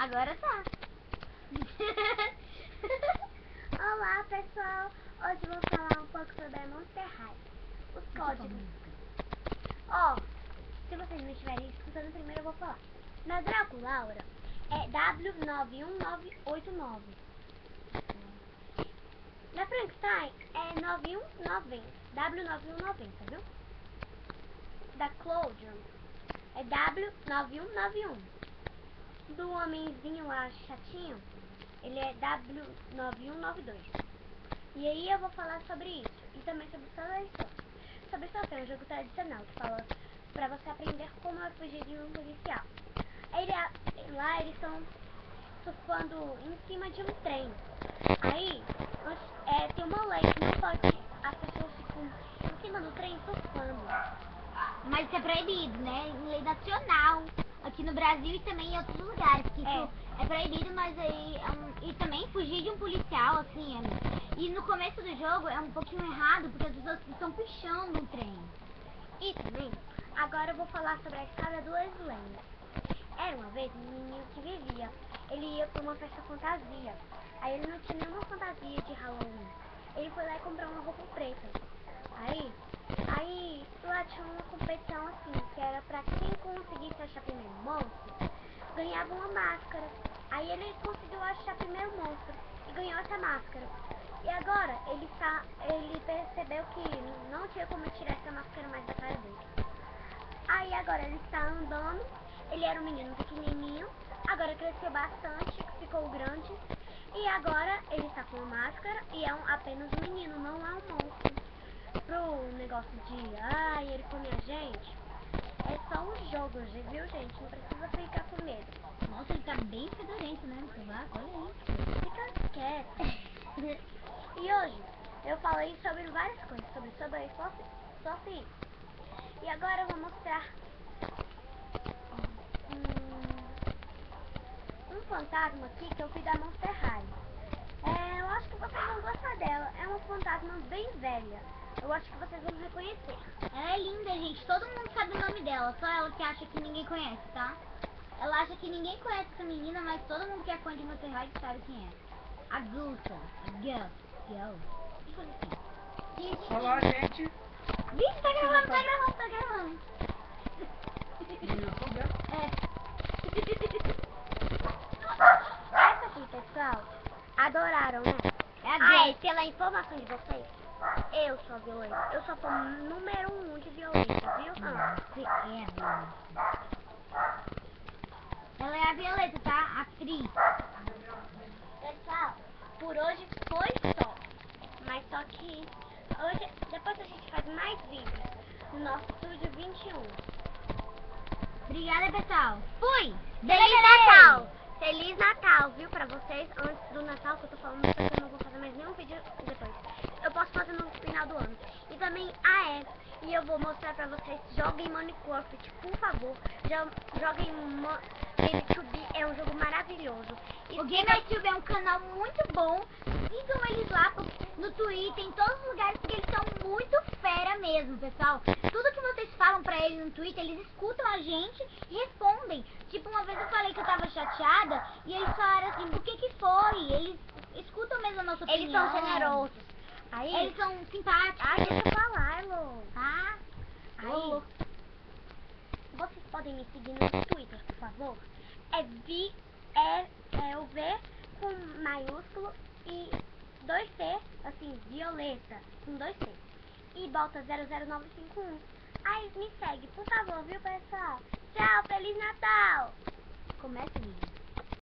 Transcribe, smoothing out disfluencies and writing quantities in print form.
Agora tá. Olá pessoal, hoje eu vou falar um pouco sobre a Monster High. Os códigos. Ó, se vocês não estiverem escutando primeiro eu vou falar. Na Draco Laura é W91989. Na Frankenstein é 9190, W9190, viu? Da Clodion é W9191. Do homenzinho lá chatinho, ele é W9192. E aí eu vou falar sobre isso. E também sobre Soleil. Sobre Soleil é um jogo tradicional que fala pra você aprender como é fugir de um policial. Lá eles estão surfando em cima de um trem. Aí tem uma lei que não pode as pessoas ficam em cima do trem surfando. Mas isso é proibido, né? Lei nacional. Aqui no Brasil e também em outros lugares. Que isso é proibido, mas aí... e também fugir de um policial, assim. E no começo do jogo é um pouquinho errado, porque as pessoas estão puxando o trem. E também, agora eu vou falar sobre a escada do Slender. Era uma vez um menino que vivia. Ele ia pra uma festa fantasia. Aí ele não tinha nenhuma fantasia de Halloween. Ele foi lá e comprou uma roupa preta. Aí lá tinha uma competição assim, que era pra quem conseguisse achar primeiro monstro, ganhava uma máscara. Aí ele conseguiu achar primeiro monstro e ganhou essa máscara. E agora ele percebeu que não tinha como tirar essa máscara mais da cara dele. Aí agora ele está andando, ele era um menino pequenininho, agora cresceu bastante, ficou grande. E agora ele está com uma máscara e é apenas um menino, não é um monstro. Pro negócio de, ele come a gente, é só um jogo, viu gente? Não precisa ficar com medo. Nossa, ele tá bem fedorento, né? Olha aí. Fica quieto. E hoje eu falei sobre várias coisas, sobre Sophie. E agora eu vou mostrar um fantasma aqui que eu vi da Monster High. Eu acho que vocês vão gostar dela. É uma fantasma bem velha. Eu acho que vocês vão reconhecer. Ela é linda, gente. Todo mundo sabe o nome dela. Só ela que acha que ninguém conhece, tá? Ela acha que ninguém conhece essa menina, mas todo mundo que é fã de Monster High sabe quem é. A Gusta. A Girl. Olá, gente. Vixe, tá gravando. Essa aqui, pessoal, adoraram, né? É a Girl. Pela informação de vocês, eu sou a Violeta. Eu sou fã número 1 de Violeta, viu? Você é a Violeta. Ela é a Violeta, tá? A atriz. Pessoal, por hoje foi só. Mas só que hoje, depois a gente faz mais vídeos no nosso estúdio 21. Obrigada, pessoal. Fui! Feliz Natal! Feliz Natal, viu, pra vocês, antes do Natal, que eu tô falando, porque eu não vou fazer mais nenhum vídeo depois. Eu posso fazer no final do ano. E também, e eu vou mostrar pra vocês, joguem Minecraft, por favor. Joguem GameTube, é um jogo maravilhoso. O GameTube é um canal muito bom. Sigam eles lá no Twitter, em todos os lugares, porque eles são muito fera mesmo, pessoal. Tudo que vocês falam pra eles no Twitter, eles escutam a gente e respondem. Tipo, uma vez eu falei que eu tava chateada e eles falaram assim, o que foi? Eles escutam mesmo a nossa opinião. Eles são generosos. Eles são simpáticos. Deixa eu falar, Lô. Tá? Vocês podem me seguir no Twitter, por favor. É o V com maiúsculo e 2C, assim, Violeta, com 2C. E bota 00951. Aí me segue, por favor, viu, pessoal? Tchau, Feliz Natal! Começa o vídeo.